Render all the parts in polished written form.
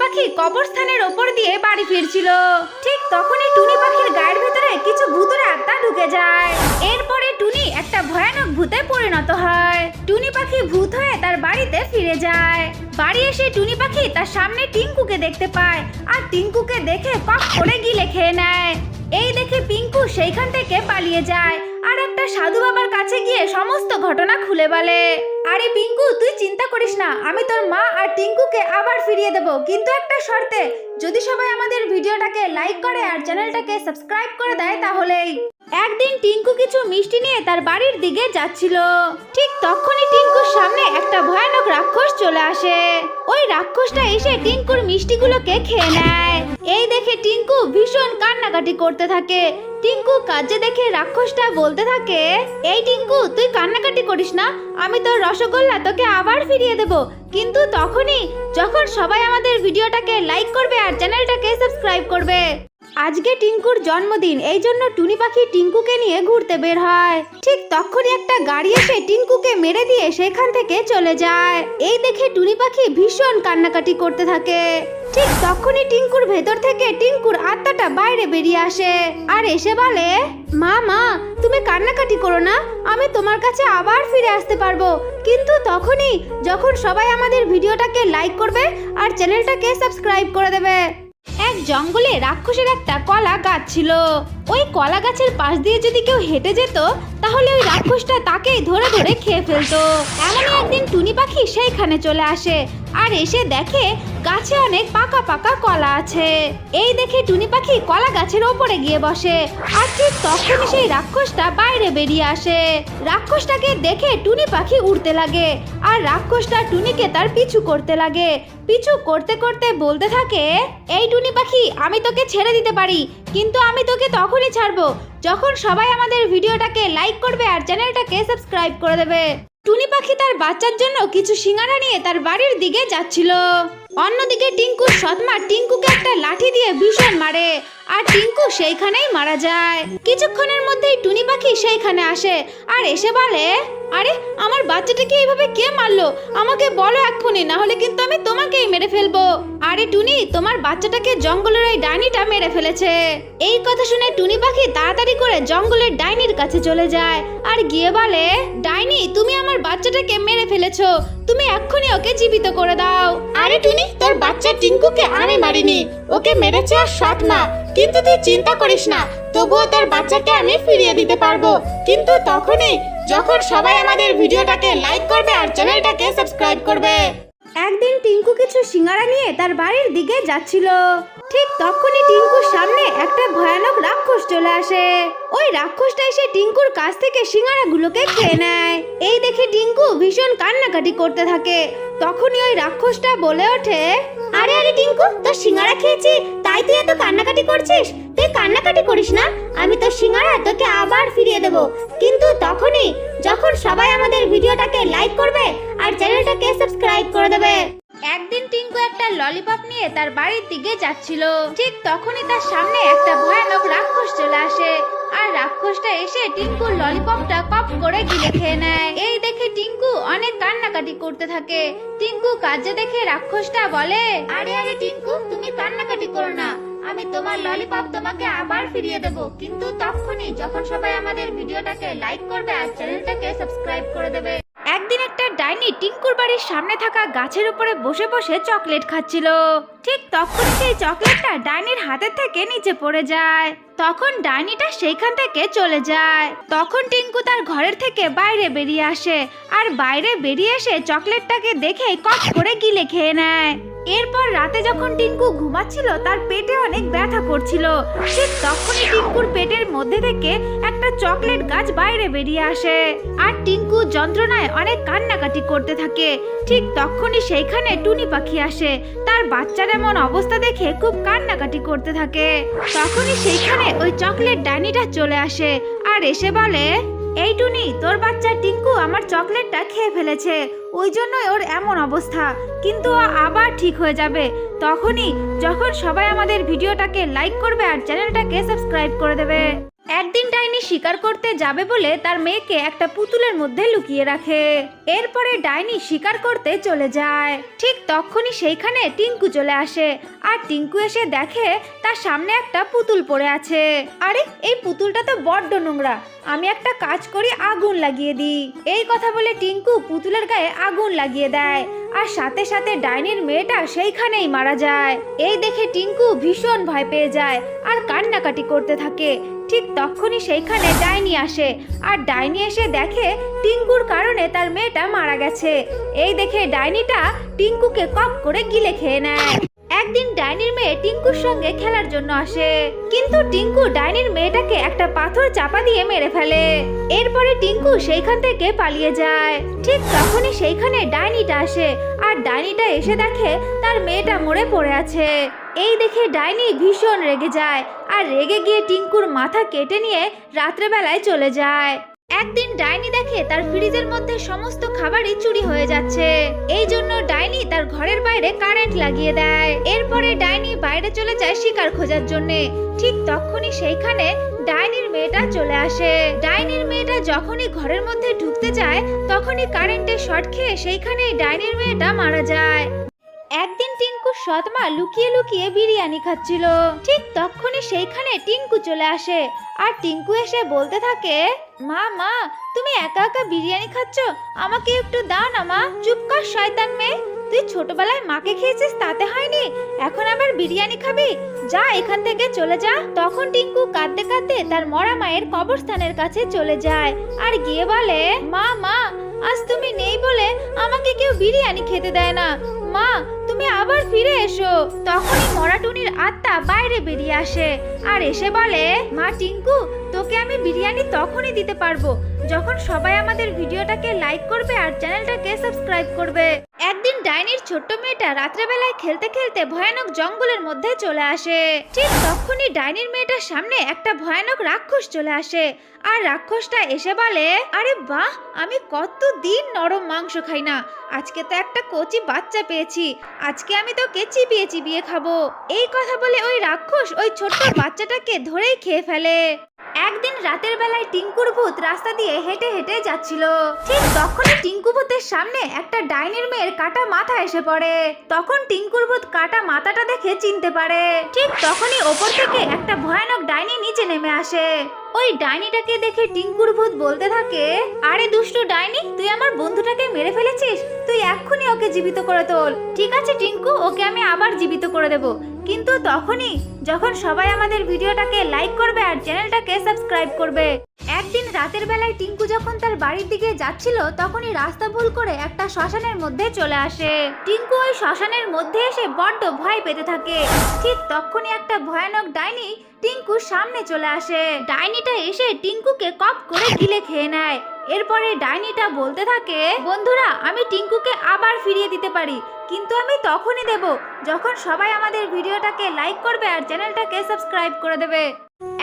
পাখি কবরস্থানের ওপর দিয়ে বাড়ি ফিরছিল। ঠিক তখনই টুনি পাখির গায়ের ভেতরে কিছু ভূতের আত্মা ঢুকে যায়। এরপরে টুনি একটা ভয়ানক ভূতে পরিণত হয়। টুনি পাখি ভূত হয়ে তার বাড়িতে ফিরে যায়। বাড়ি এসে টুনি পাখি তার সামনে টিঙ্কুকে দেখতে পায়, আর টিঙ্কুকে দেখে কক করে গিলে খেয়ে নেয়। এই দেখে পিঙ্কু সেইখান থেকে পালিয়ে যায় আর একটা সাধু বাবার কাছে গিয়ে সমস্ত ঘটনা খুলে বলে। আরে পিঙ্কু, তুই চিন্তা করিস না, আমি তোর মা আর টিঙ্কুকে আবার ফিরিয়ে দেব, কিন্তু একটা শর্তে, যদি সবাই আমাদের ভিডিওটাকে লাইক করে আর চ্যানেলটাকে সাবস্ক্রাইব করে দেয় তাহলেই। একদিন টিঙ্কু কিছু মিষ্টি নিয়ে তার বাড়ির দিকে যাচ্ছিল। ঠিক তখনই টিঙ্কুর সামনে একটা ভয়ানক রাক্ষস চলে আসে। ওই রাক্ষসটা এসে টিঙ্কুর মিষ্টিগুলোকে খেয়ে নেয়। এই দেখে টিঙ্কু ভীষণ কান্নাকাটি করতে থাকে। টিঙ্কু কাজে দেখে রাক্ষসটা বলতে থাকে, এই টিঙ্কু, তুই কান্নাকাটি করিস না, আমি তোর রসগোল্লা তোকে আবার ফিরিয়ে দেব, কিন্তু তখনই যখন সবাই আমাদের ভিডিওটাকে লাইক করবে আর চ্যানেলটাকে সাবস্ক্রাইব করবে। আজকে টিঙ্কুর জন্মদিন, এই জন্য টুনি পাখি টিঙ্কুকে নিয়ে ঘুরতে বের হয়। ঠিক তখনই একটা গাড়ি এসে টিঙ্কুকে মেরে দিয়ে সেখান থেকে চলে যায়। এই দেখে টুনি পাখি ভীষণ কান্নাকাটি করতে থাকে। ঠিক তখনই টিঙ্কুর ভেতর থেকে টিঙ্কুর আত্মাটা বাইরে বেরিয়ে আসে আর এসে বলে, মা মা, তুমি কান্নাকাটি করো না, আমি তোমার কাছে আবার ফিরে আসতে পারবো, কিন্তু তখনই যখন সবাই আমাদের ভিডিওটাকে লাইক করবে আর চ্যানেলটাকে সাবস্ক্রাইব করে দেবে। এক জঙ্গলে রাক্ষসের একটা কলা গাছ ছিল। ওই কলা গাছের পাশ দিয়ে যদি কেউ হেঁটে যেত তাহলে ওই রাক্ষসটা তাকেই ধরে ধরে খেয়ে ফেলতো। এমনই একদিন টুনি পাখি সেইখানে চলে আসে আর এসে দেখে গাছে অনেক পাকা পাকা কলা আছে। এই দেখে টুনি পাখি কলা গাছের ওপরে গিয়ে বসে আর ঠিক তখনই সেই রাক্ষসটা বাইরে বেরিয়ে আসে। রাক্ষসটাকে দেখে টুনি পাখি উড়তে লাগে আর রাক্ষসটা টুনিকে তার পিছু করতে লাগে। পিছু করতে করতে বলতে থাকে, এই টুনি পাখি, আমি তোকে ছেড়ে দিতে পারি, কিন্তু আমি তোকে তখনই ছাড়বো যখন সবাই আমাদের ভিডিওটাকে লাইক করবে আর চ্যানেলটাকে সাবস্ক্রাইব করে দেবে। টুনি পাখি তার বাচ্চার জন্য কিছু সিঙ্গারা নিয়ে তার বাড়ির দিকে যাচ্ছিল। অন্যদিকে টিঙ্কুর সৎমা টিঙ্কুকে একটা লাঠি দিয়ে ভীষণ মারে আর টিঙ্কু সেইখানেই মারা যায়। কিছুক্ষণের মধ্যেই টুনি পাখি সেইখানে আসে আর এসে বলে, আরে আমার বাচ্চাটাকে এইভাবে কে মারলো, আমাকে বলো এক্ষুনি, না হলে কিন্তু আমি তোমাকেই মেরে ফেলবো। আরে টুনি, তোমার বাচ্চাটাকে জঙ্গলের ওই ডাইনিটা মেরে ফেলেছে। এই কথা শুনে টুনি পাখি তাড়াতাড়ি করে জঙ্গলের ডাইনির কাছে চলে যায় আর গিয়ে বলে, ডাইনি, তুমি আমার বাচ্চাটাকে মেরে ফেলেছো, তুমি এক্ষুনি ওকে জীবিত করে দাও। আরে টুনি, তোর বাচ্চা টিঙ্কুকে আমি মারিনি, ওকে মেরেছে আর সৎমা, কিন্তু তুই চিন্তা করিস না, তবুও তোর বাচ্চাকে আমি ফিরিয়ে দিতে পারবো, কিন্তু তখনই যখন সবাই আমাদের ভিডিওটাকে লাইক করবে আর চ্যানেলটাকে সাবস্ক্রাইব করবে। একদিন টিঙ্কু কিছু সিঙ্গারা নিয়ে তার বাড়ির দিকে যাচ্ছিল। ঠিক তখনই টিঙ্কুর সামনে একটা ভয়ানক রাক্ষস চলে আসে। ওই রাক্ষসটা এসে টিঙ্কুর কাছ থেকে সিঙ্গারাগুলোকে খেয়ে নেয়। এই দেখে টিঙ্কু ভীষণ কান্নাকাটি করতে থাকে। তখনই ওই রাক্ষসটা বলে ওঠে, আরে আরে টিঙ্কু, তোর সিঙ্গারা খেয়েছি তাই তুই এত কান্নাকাটি করছিস? তুই কান্নাকাটি করিস না, আমি তোর সিঙ্গারা তোকে আবার ফিরিয়ে দেব, কিন্তু তখনই যখন সবাই আমাদের ভিডিওটাকে লাইক করবে আর চ্যানেলটাকে সাবস্ক্রাইব করে দেবে। একদিন টিঙ্কু একটা ললিপপ নিয়ে তার বাড়ির দিকে যাচ্ছিল। ঠিক তখনই তার সামনে একটা ভয়ানক রাক্ষস চলে আসে আর রাক্ষসটা এসে টিঙ্কুর ললিপপটা কপ করে গিলে খেয়ে নেয়। এই দেখে টিঙ্কু অনেক কান্নাকাটি করতে থাকে। টিঙ্কু কাজে দেখে রাক্ষসটা বলে, আরে আরে টিঙ্কু, তুমি কান্নাকাটি করো না, আমি তোমার ললিপপ তোমাকে আবার ফিরিয়ে দেব, কিন্তু তখনই যখন সবাই আমাদের ভিডিওটাকে লাইক করবে আর চ্যানেলটাকে সাবস্ক্রাইব করে দেবে। একদিন একটা ডাইনি টিঙ্কুর বাড়ির সামনে থাকা গাছের উপরে বসে বসে চকলেট খাচ্ছিল। ঠিক তখন সেই চকলেটটা ডাইনির হাতের থেকে নিচে পড়ে যায়। তখন ডাইনিটা সেইখান থেকে চলে যায়। তখন টিঙ্কু তার ঘরের থেকে বাইরে বেরিয়ে আসে আর বাইরে বেরিয়ে এসে চকলেটটাকে দেখে কপ করে গিলে খেয়ে নেয়। এরপর রাতে যখন টিঙ্কু ঘুমাচ্ছিল তার পেটে অনেক ব্যথা করছিল। ঠিক তখনই টিঙ্কুর পেটের মধ্যে থেকে একটা চকলেট গাছ বাইরে বেরিয়ে আসে আর টিঙ্কু যন্ত্রণায় অনেক কান্নাকাটি করতে থাকে। ঠিক তখনই সেইখানে টুনি পাখি আসে। তার বাচ্চার এমন অবস্থা দেখে খুব কান্নাকাটি করতে থাকে। তখনই সেইখানে ওই চকলেট ডাইনিটা চলে আসে আর এসে বলে, এই টুনি, তোর বাচ্চা টিঙ্কু আমার চকলেটটা খেয়ে ফেলেছে, ওই জন্যই ওর এমন অবস্থা, কিন্তু ও আবার ঠিক হয়ে যাবে তখনই যখন সবাই আমাদের ভিডিওটাকে লাইক করবে আর চ্যানেলটাকে সাবস্ক্রাইব করে দেবে। একদিন ডাইনি শিকার করতে যাবে বলে তার মেয়েকে একটা পুতুলের মধ্যে লুকিয়ে রাখে। এরপরে ডাইনি শিকার করতে চলে যায়। ঠিক তখনই সেইখানে টিঙ্কু চলে আসে, আর টিঙ্কু এসে দেখে তার সামনে একটা পুতুল পড়ে আছে। আরে এই পুতুলটা তো বড্ড নোংরা, আমি একটা কাজ করি, আগুন লাগিয়ে দিই। এই কথা বলে টিঙ্কু পুতুলের গায়ে আগুন লাগিয়ে দেয়, আর সাথে সাথে ডাইনির মেয়েটা সেইখানেই মারা যায়। এই দেখে টিঙ্কু ভীষণ ভয় পেয়ে যায় আর কান্নাকাটি করতে থাকে। ঠিক তখনই সেইখানে ডাইনি আসে, আর ডাইনি এসে দেখে টিঙ্কুর কারণে তার মেয়েটা মারা গেছে। এই দেখে ডাইনিটা টিঙ্কুকে কপ করে গিলে খেয়ে নেয়। একদিন ডাইনির মেয়ে টিঙ্কুর সঙ্গে খেলার জন্য আসে, কিন্তু টিঙ্কু ডাইনির মেয়েটাকে একটা পাথর চাপা দিয়ে মেরে ফেলে। এরপরে টিঙ্কু সেইখান থেকে পালিয়ে যায়। ঠিক তখনই সেইখানে ডাইনিটা আসে, আর ডাইনিটা এসে দেখে তার মেয়েটা মরে পড়ে আছে। এই দেখে ডাইনি ভীষণ রেগে যায়, আর রেগে গিয়ে টিঙ্কুর মাথা কেটে নিয়ে রাত্রেবেলায় চলে যায়। একদিন ডাইনি দেখে তার ফ্রিজের মধ্যে সমস্ত খাবারই চুরি হয়ে যাচ্ছে। এই জন্য ডাইনি তার ঘরের বাইরে কারেন্ট লাগিয়ে দেয়। এরপরে ডাইনি বাইরে চলে যায় শিকার খোঁজার জন্য। ঠিক তখনই সেইখানে ডাইনির মেয়েটা চলে আসে। ডাইনির মেয়েটা যখনই ঘরের মধ্যে ঢুকতে যায় তখনই কারেন্টের শর্ট খেয়ে সেইখানেই ডাইনির মেয়েটা মারা যায়। একদিন টিঙ্কুর সৎমা লুকিয়ে লুকিয়ে বিরিয়ানি খাচ্ছিল। ঠিক তখনই সেইখানে টিঙ্কু চলে আসে, আর টিঙ্কু এসে বলতে থাকে, মা মা তুমি একা একা বিরিয়ানি খাচ্ছ, আমাকে একটু দাও না মা। চুপ কর শয়তান মেয়ে, তুই ছোটবেলায় মাকে খেয়েছিস তাতে হয়নি, এখন আবার বিরিয়ানি খাবি? যা এখান থেকে চলে যা। তখন টিঙ্কু কাঁদতে কাঁদতে তার মরা মায়ের কবরস্থানের কাছে চলে যায়, আর গিয়ে বলে, মা মা আজ তুমি নেই বলে আমাকে কেউ বিরিয়ানি খেতে দেয় না, মা তুমি আবার ফিরে এসো। তখনই মরাটুনির আত্মা বাইরে বেরিয়ে আসে, আর এসে বলে, মা টিঙ্কু তোকে আমি বিরিয়ানি তখনই দিতে পারবো যখন সবাই আমাদের ভিডিওটাকে লাইক করবে আর চ্যানেলটাকে সাবস্ক্রাইব করবে। একদিন ডাইনির ছোট্ট মেয়েটা রাত্রেবেলায় খেলতে খেলতে ভয়ানক জঙ্গলের মধ্যে চলে আসে। ঠিক তখনই ডাইনির মেয়েটার সামনে একটা ভয়ানক রাক্ষস চলে আসে, আর রাক্ষসটা এসে বলে, আরে বাহ, আমি কতদিন নরম মাংস খাই না, আজকে তো একটা কচি বাচ্চা পেয়েছি, আজকে আমি তোকে চিবিয়ে চিবিয়ে খাবো। এই কথা বলে ওই রাক্ষস ওই ছোট্ট বাচ্চাটাকে ধরেই খেয়ে ফেলে। একদিন রাতের বেলায় টিঙ্কুর ভূত রাস্তা দিয়ে হেঁটে হেঁটে যাচ্ছিল। ঠিক তখনই টিঙ্কু ভূতের সামনে একটা ডাইনির মেয়ের কাটা মাথা এসে পড়ে। তখন টিঙ্কুর ভূত কাটা মাথাটা দেখে চিনতে পারে। ঠিক তখনই ওপর থেকে একটা ভয়ানক ডাইনি নিচে নেমে আসে। ওই ডাইনিটাকে দেখে টিঙ্কুর ভূত বলতে থাকে, আরে দুষ্টু ডাইনি, তুই আমার বন্ধুটাকে মেরে ফেলেছিস, তুই এক্ষুনি ওকে জীবিত করে তোল। ঠিক আছে টিঙ্কু, ওকে আমি আবার জীবিত করে দেব, কিন্তু তখনই যখন সবাই আমাদের ভিডিওটাকে লাইক করবে আর চ্যানেলটাকে সাবস্ক্রাইব করবে। একদিন রাতের বেলায় টিঙ্কু যখন তার বাড়ির দিকে যাচ্ছিল তখনই রাস্তা ভুল করে একটা শ্মশানের মধ্যে চলে আসে। টিঙ্কু ওই শ্মশানের মধ্যে এসে বড্ড ভয় পেতে থাকে। ঠিক তখনই একটা ভয়ানক ডাইনি টিঙ্কুর সামনে চলে আসে। ডাইনিটা এসে টিঙ্কুকে কপ করে গিলে খেয়ে নেয়। এরপরে ডাইনিটা বলতে থাকে, বন্ধুরা আমি টিঙ্কুকে আবার ফিরিয়ে দিতে পারি, কিন্তু আমি তখনই দেব যখন সবাই আমাদের ভিডিওটাকে লাইক করবে আর চ্যানেলটাকে সাবস্ক্রাইব করে দেবে।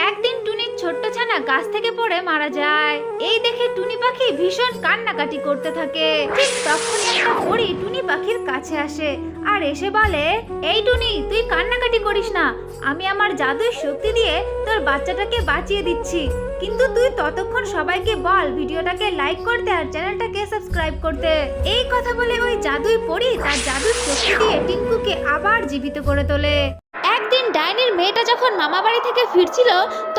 একদিন টুনির ছোট্ট ছানা গাছ থেকে পড়ে মারা যায়। এই দেখে টুনি পাখি ভীষণ কান্নাকাটি করতে থাকে। ঠিক তখনই একটা পরী টুনি পাখির কাছে আসে, আর এসে বলে, এই টুনি তুই কান্নাকাটি করিস না, আমি আমার জাদুর শক্তি দিয়ে তোর বাচ্চাটাকে বাঁচিয়ে দিচ্ছি, কিন্তু তুই ততক্ষণ সবাইকে বল ভিডিওটাকে লাইক করতে আর চ্যানেলটাকে সাবস্ক্রাইব করতে। এই কথা বলে ওই জাদুই পরী তার জাদুর শক্তি দিয়ে টিঙ্কুকে আবার জীবিত করে তোলে। একদিন ডাইনির মেয়েটা যখন মামা বাড়ি থেকে ফিরছিল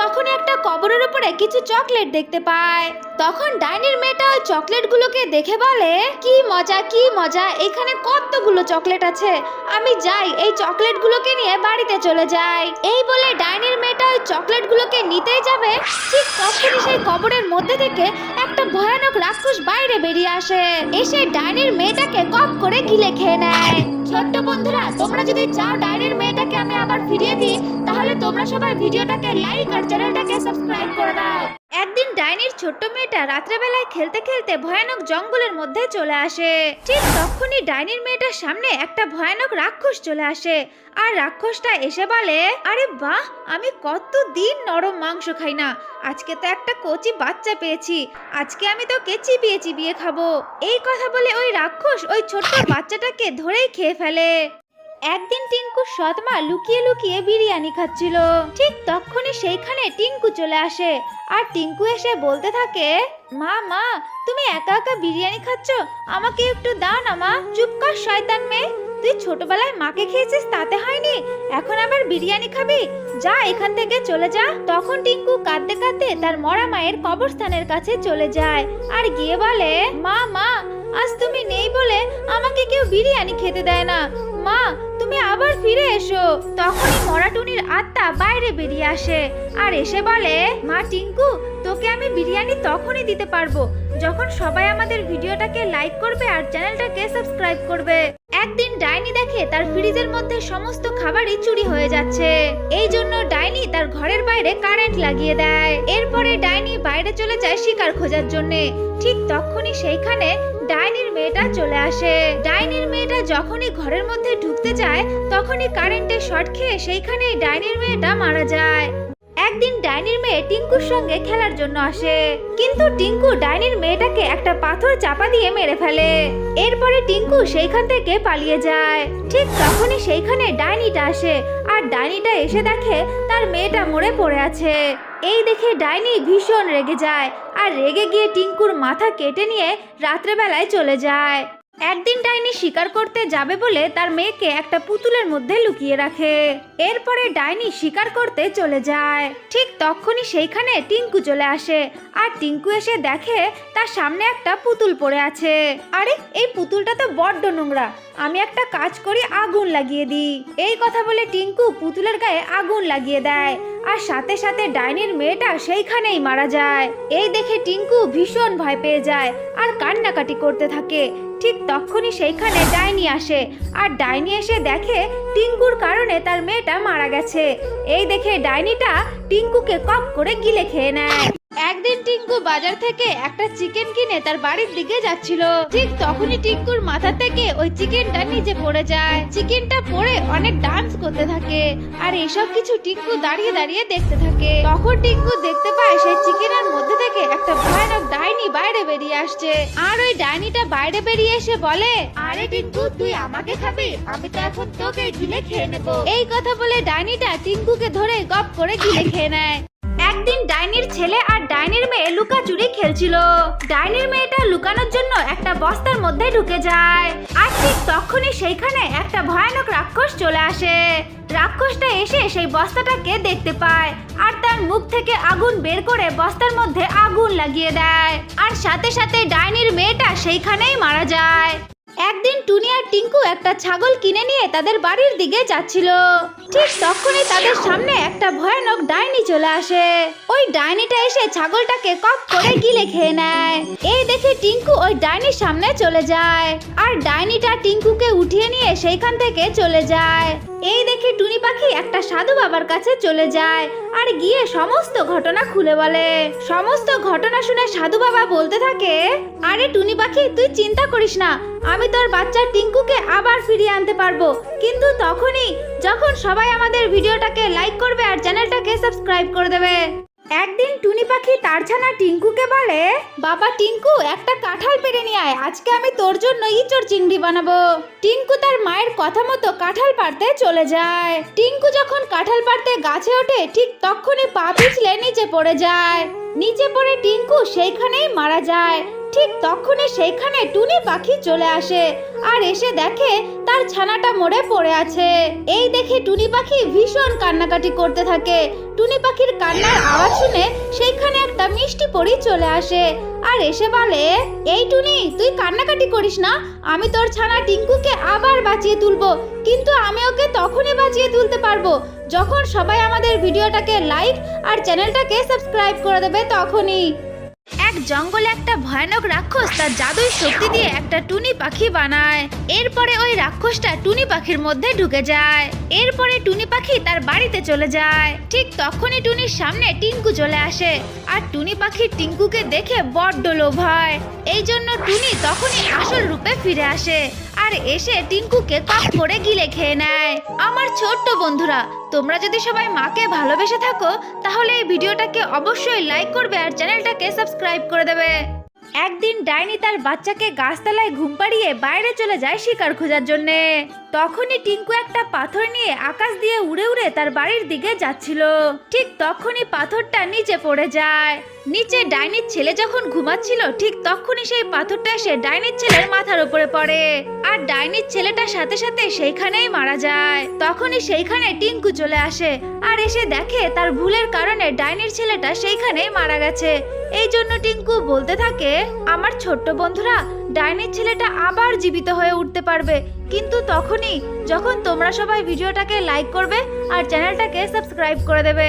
তখনই একটা কবরের উপরে কিছু চকলেট দেখতে পায়। তখন ডাইনির মেয়েটা ওই চকলেটগুলোকে দেখে বলে, কি মজা কি মজা, এখানে কতগুলো চকলেট আছে, আমি যাই এই চকলেটগুলোকে নিয়ে বাড়িতে চলে যাই। এই বলে ডাইনির মেয়েটা ওই চকলেটগুলোকে নিতেই যাবে, ঠিক তখনই সেই কবরের মধ্যে থেকে একটা ভয়ানক রাক্ষস বাইরে বেরিয়ে আসে, এসে ডাইনির মেয়েটাকে কপ করে গিলে খেয়ে নেয়। ছোট্ট বন্ধুরা, তোমরা যদি চাও ডাইনির মেয়েটাকে আমি আবার ফিরিয়ে দিই তাহলে তোমরা সবাই ভিডিওটাকে লাইক আর চ্যানেলটাকে সাবস্ক্রাইব করে দাও। একদিন ডাইনির ছোট্ট মেয়েটা রাত্রেবেলায় খেলতে খেলতে ভয়ানক জঙ্গলের মধ্যে চলে আসে। ঠিক তখনই ডাইনির মেয়েটার সামনে একটা ভয়ানক রাক্ষস চলে আসে, আর রাক্ষসটা এসে বলে, আরে বাহ, আমি কতদিন নরম মাংস খাই না, আজকে তো একটা কচি বাচ্চা পেয়েছি, আজকে আমি তোকে চিবিয়ে চিবিয়ে খাবো। এই কথা বলে ওই রাক্ষস ওই ছোট্ট বাচ্চাটাকে ধরেই খেয়ে ফেলে। একদিন টিঙ্কুর সৎমা লুকিয়ে লুকিয়ে বিরিয়ানি খাচ্ছিল। ঠিক তখনই সেইখানে টিঙ্কু চলে আসে আর টিঙ্কু এসে বলতে থাকে, মা মা তুমি একা একা বিরিয়ানি খাচ্ছ, আমাকে একটু দাও না মা। চুপ কর শয়তান মেয়ে, তুই ছোটবেলায় মাকে খেয়েছিস তাতে হয়নি, এখন আবার বিরিয়ানি খাবি? যা এখান থেকে চলে যা। তখন টিঙ্কু কাঁদতে কাঁদতে তার মরা মায়ের কবরস্থানের কাছে চলে যায় আর গিয়ে বলে, মা মা আজ তুমি নেই বলে আমাকে কেউ বিরিয়ানি খেতে দেয় না, মা তুমি আবার ফিরে এসো। তখনই মরা টুনির আত্মা বাইরে বেরিয়ে আসে আর এসে বলে, মা টিঙ্কু তোকে আমি বিরিয়ানি তখনই দিতে পারবো যখন সবাই আমাদের ভিডিওটাকে লাইক করবে আর চ্যানেলটাকে সাবস্ক্রাইব করবে। একদিন ডাইনি দেখে তার ফ্রিজের মধ্যে সমস্ত খাবারই চুরি হয়ে যাচ্ছে। এই জন্য ডাইনি তার ঘরের বাইরে কারেন্ট লাগিয়ে দেয়। এরপরে ডাইনি বাইরে চলে যায় শিকার খোঁজার জন্য। ঠিক তখনই সেইখানে ডাইনির মেয়েটা চলে আসে। ডাইনির মেয়েটা যখনই ঘরের মধ্যে ঢুকতে যায় তখনই কারেন্টের শর্ট খেয়ে সেইখানেই ডাইনির মেয়েটা মারা যায়। একদিন ডাইনির মেয়ে টিঙ্কুর সঙ্গে খেলার জন্য আসে, কিন্তু টিঙ্কু ডাইনির মেয়েটাকে একটা পাথর চাপা দিয়ে মেরে ফেলে। এরপরে টিঙ্কু সেইখান থেকে পালিয়ে যায়। ঠিক তখনই সেইখানে ডাইনিটা আসে আর ডাইনিটা এসে দেখে তার মেয়েটা মরে পড়ে আছে। এই দেখে ডাইনি ভীষণ রেগে যায় আর রেগে গিয়ে টিঙ্কুর মাথা কেটে নিয়ে রাত্রেবেলায় চলে যায়। একদিন ডাইনি শিকার করতে যাবে বলে তার মেয়েকে একটা পুতুলের মধ্যে লুকিয়ে রাখে। এরপরে ডাইনি শিকার করতে চলে যায়। ঠিক তখনই সেইখানে টিঙ্কু চলে আসে আর টিঙ্কু এসে দেখে তার সামনে একটা পুতুল পড়ে আছে। আরে এই পুতুলটা তো বড্ড নোংরা, আমি একটা কাজ করি আগুন লাগিয়ে দিই। এই কথা বলে টিঙ্কু পুতুলের গায়ে আগুন লাগিয়ে দেয় আর সাথে সাথে ডাইনির মেয়েটা সেইখানেই মারা যায়। এই দেখে টিঙ্কু ভীষণ ভয় পেয়ে যায় আর কান্নাকাটি করতে থাকে। ঠিক তখনই সেইখানে ডাইনি আসে আর ডাইনি এসে দেখে টিঙ্কুর কারণে তার মেয়েটা মারা গেছে। এই দেখে ডাইনিটা টিঙ্কুকে কপ করে গিলে খেয়ে নেয়। একদিন টিঙ্কু বাজার থেকে একটা চিকেন কিনে তার বাড়ির দিকে যাচ্ছিল। ঠিক তখনই টিঙ্কুর মাথা থেকে ওই চিকেনটা নিচে পড়ে যায়। চিকেনটা পড়ে অনেক ডান্স করতে থাকে আর এসব কিছু টিঙ্কু দাঁড়িয়ে দাঁড়িয়ে দেখতে থাকে। তখন টিঙ্কু দেখতে পায় সেই চিকেনের মধ্যে থেকে একটা ভয়ানক ডাইনি বাইরে বেরিয়ে আসছে আর ওই ডাইনিটা বাইরে বেরিয়ে এসে বলে, আরে টিঙ্কু তুই আমাকে খাবি, আমি তো এখন তোকে গিলে খেয়ে নেবো। এই কথা বলে ডাইনিটা টিঙ্কুকে ধরে গপ করে গিলে খেয়ে নেয়। একদিন ডাইনির ছেলে আর ডাইনির মেয়ে লুকাচুরি খেলছিল। ডাইনির মেয়েটা লুকানোর জন্য একটা বস্তার মধ্যে ঢুকে যায় আর ঠিক তখনই সেইখানে একটা ভয়ানক রাক্ষস চলে আসে। রাক্ষসটা এসে সেই বস্তাটাকে দেখতে পায় আর তার মুখ থেকে আগুন বের করে বস্তার মধ্যে আগুন লাগিয়ে দেয় আর সাথে সাথে ডাইনির মেয়েটা সেইখানেই মারা যায়। একদিন টুনি আর টিঙ্কু একটা ছাগল কিনে নিয়ে তাদের বাড়ির দিকে যাচ্ছিল। ঠিক তখনই তাদের সামনে একটা ভয়ানক ডাইনি চলে আসে। ওই ডাইনিটা এসে ছাগলটাকে কপ করে গিলে খেয়ে নেয়। এই দেখে টিঙ্কু ওই ডাইনির সামনে চলে যায় আর ডাইনিটা টিঙ্কুকে উঠিয়ে নিয়ে সেইখান থেকে চলে যায়। এই দেখে টুনি পাখি একটা সাধু বাবার কাছে চলে যায় আর গিয়ে সমস্ত ঘটনা খুলে বলে। সমস্ত ঘটনা শুনে সাধু বাবা বলতে থাকে, আরে টুনি পাখি তুই চিন্তা করিস না, আমি তোর বাচ্চা টিঙ্কুকে আবার ফিরিয়ে আনতে পারবো, কিন্তু তখনই যখন সবাই আমাদের ভিডিওটাকে লাইক করবে আর চ্যানেলটাকে সাবস্ক্রাইব করে দেবে। একদিন টুনি পাখি তার ছানা টিঙ্কুকে বলে, বাবা টিঙ্কু একটা কাঁঠাল পেড়ে নিয়ে আয়, আজকে আমি তোর জন্য ইঁচড় চিংড়ি বানাবো। টিঙ্কু তার মায়ের কথা মতো কাঁঠাল পাড়তে চলে যায়। টিঙ্কু যখন কাঁঠাল পাড়তে গাছে ওঠে ঠিক তখনই পা পিছলে নিচে পড়ে যায়। নিচে পড়ে টিঙ্কু সেইখানেই মারা যায়। ঠিক তখনই সেইখানে টুনি পাখি চলে আসে আর এসে দেখে তার ছানাটা মরে পড়ে আছে। এই দেখে টুনি পাখি ভীষণ কান্নাকাটি করতে থাকে। টুনি পাখির কান্নার আওয়াজ শুনে সেইখানে একটা মিষ্টি পরী চলে আসে আর এসে বলে, এই টুনি তুই কান্নাকাটি করিস না, আমি তোর ছানা টিঙ্কুকে আবার বাঁচিয়ে তুলবো, কিন্তু আমি ওকে তখনই বাঁচিয়ে তুলতে পারবো যখন সবাই আমাদের ভিডিওটাকে লাইক আর চ্যানেলটাকে সাবস্ক্রাইব করে দেবে তখনই। এক জঙ্গলে একটা ভয়ানক রাক্ষস তার জাদুই শক্তি দিয়ে একটা টুনি পাখি বানায়। এরপরে ওই রাক্ষসটা টুনি পাখির মধ্যে ঢুকে যায়। এরপরে টুনি পাখি তার বাড়িতে চলে যায়। ঠিক তখনই টুনির সামনে টিঙ্কু চলে আসে আর টুনি পাখি টিঙ্কুকে দেখে বড্ড লোভ হয়। এই জন্য টুনি তখনই আসল রূপে ফিরে আসে আর এসে টিঙ্কুকে কপ করে গিলে খেয়ে নেয়। আমার ছোট্ট বন্ধুরা, তোমরা যদি সবাই মাকে ভালোবেসে থাকো তাহলে এই ভিডিওটাকে অবশ্যই লাইক করবে আর চ্যানেলটাকে সাবস্ক্রাইব করে দেবে। একদিন ডাইনি তার বাচ্চাকে গাছতলায় ঘুম পাড়িয়ে বাইরে চলে যায় শিকার খোঁজার জন্যে। তখনই টিঙ্কু একটা পাথর নিয়ে আকাশ দিয়ে উড়ে উড়ে তার বাড়ির দিকে যাচ্ছিল। ঠিক তখনই পাথরটা নিচে পড়ে যায়। নিচে ডাইনির ছেলে যখন ঘুমাচ্ছিল ঠিক তখনই সেই পাথরটা এসে ডাইনির ছেলের মাথার উপরে পড়ে, আর ডাইনির ছেলেটা সাথে সাথে সেইখানেই মারা যায়। তখনই সেইখানে টিঙ্কু চলে আসে আর এসে দেখে তার ভুলের কারণে ডাইনির ছেলেটা সেইখানেই মারা গেছে। এই জন্য টিঙ্কু বলতে থাকে, আমার ছোট্ট বন্ধুরা, ডাইনির ছেলেটা আবার জীবিত হয়ে উঠতে পারবে, কিন্তু তখনই যখন তোমরা সবাই ভিডিওটাকে লাইক করবে আর চ্যানেলটাকে সাবস্ক্রাইব করে দেবে।